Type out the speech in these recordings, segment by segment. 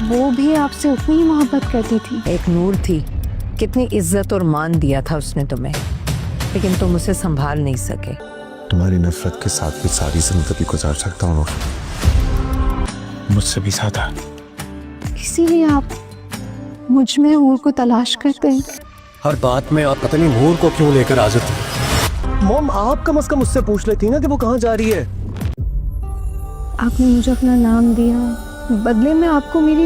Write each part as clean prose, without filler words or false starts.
وہ بھی آپ سے اتنی ہی محبت کرتی تھی؟ ایک نور تھی، کتنی عزت اور مان دیا تھا اس نے تمہیں، لیکن تم اسے سنبھال نہیں سکے۔ تمہاری نفرت کے ساتھ بھی ساری زندگی گزار سکتا ہوں، مجھ سے بھی زیادہ۔ اسی لیے آپ مجھ میں حور کو تلاش کرتے ہیں؟ ہر بات میں آپ پتہ نہیں نور کو کیوں لے کر حاضر تھی؟ موم آپ کم از کم اس سے پوچھ لیتی نا کہ وہ کہاں جا رہی ہے۔ آپ نے مجھے اپنا نام دیا، بدلے میں آپ کو میری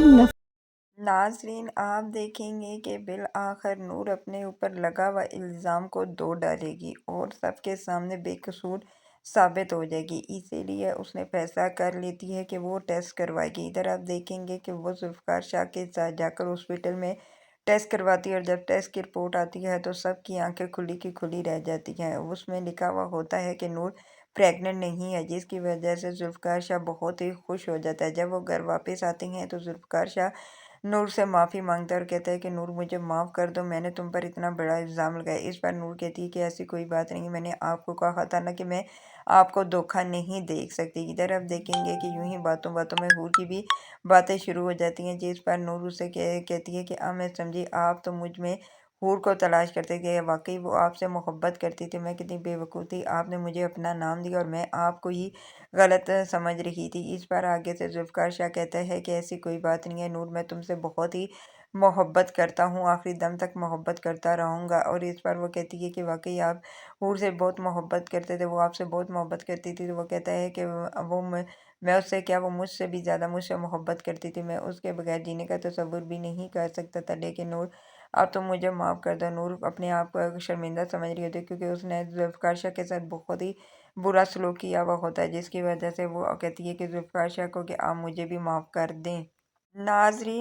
ناظرین، آپ دیکھیں گے کہ بالآخر نور اپنے اوپر لگا ہوا الزام کو دھو ڈالے گی اور سب کے سامنے بے قصور ثابت ہو جائے گی۔ اسی لیے اس نے فیصلہ کر لیتی ہے کہ وہ ٹیسٹ کروائے گی۔ ادھر آپ دیکھیں گے کہ وہ ذوالفقار شاہ کے ساتھ جا کر ہاسپٹل میں ٹیسٹ کرواتی ہے، اور جب ٹیسٹ کی رپورٹ آتی ہے تو سب کی آنکھیں کھلی کی کھلی رہ جاتی ہیں۔ اس میں لکھا ہوا ہوتا ہے کہ نور پریگننٹ نہیں ہے، جس کی وجہ سے ذوالفقار شاہ بہت ہی خوش ہو جاتا ہے۔ جب وہ گھر واپس آتے ہیں تو ذوالفقار شاہ نور سے معافی مانگتا ہے اور کہتا ہے کہ نور مجھے معاف کر دو، میں نے تم پر اتنا بڑا الزام لگایا۔ اس پر نور کہتی ہے کہ ایسی کوئی بات نہیں، میں نے آپ کو کہا تھا نا کہ میں آپ کو دھوکہ نہیں دیکھ سکتی۔ ادھر آپ دیکھیں گے کہ یوں ہی باتوں باتوں میں حور کی بھی باتیں شروع ہو جاتی ہیں، جس پر نور اسے کہتی ہے کہ اب میں سمجھی، آپ تو مجھ میں حور کو تلاش کرتے کہ واقعی وہ آپ سے محبت کرتی تھی، میں کتنی بے وقوف تھی، آپ نے مجھے اپنا نام دیا اور میں آپ کو ہی غلط سمجھ رہی تھی۔ اس پر آگے سے ذوالفقار شاہ کہتا ہے کہ ایسی کوئی بات نہیں ہے نور، میں تم سے بہت ہی محبت کرتا ہوں، آخری دم تک محبت کرتا رہوں گا۔ اور اس پر وہ کہتی ہے کہ واقعی آپ حور سے بہت محبت کرتے تھے، وہ آپ سے بہت محبت کرتی تھی۔ تو وہ کہتا ہے کہ وہ میں اس سے کیا، وہ مجھ سے بھی زیادہ مجھ سے محبت کرتی تھی، میں اس کے بغیر جینے کا تصور بھی نہیں کر سکتا تھا، لیکن نور اب تم مجھے معاف کر دو۔ نور اپنے آپ کو شرمندہ سمجھ رہی ہوتی ہے کیونکہ اس نے ذوالفقار شاہ کے ساتھ بہت ہی برا سلوک کیا ہوا ہوتا ہے، جس کی وجہ سے وہ کہتی ہے کہ ذوالفقار شاہ کو کہ آپ مجھے بھی معاف کر دیں۔ ناظرین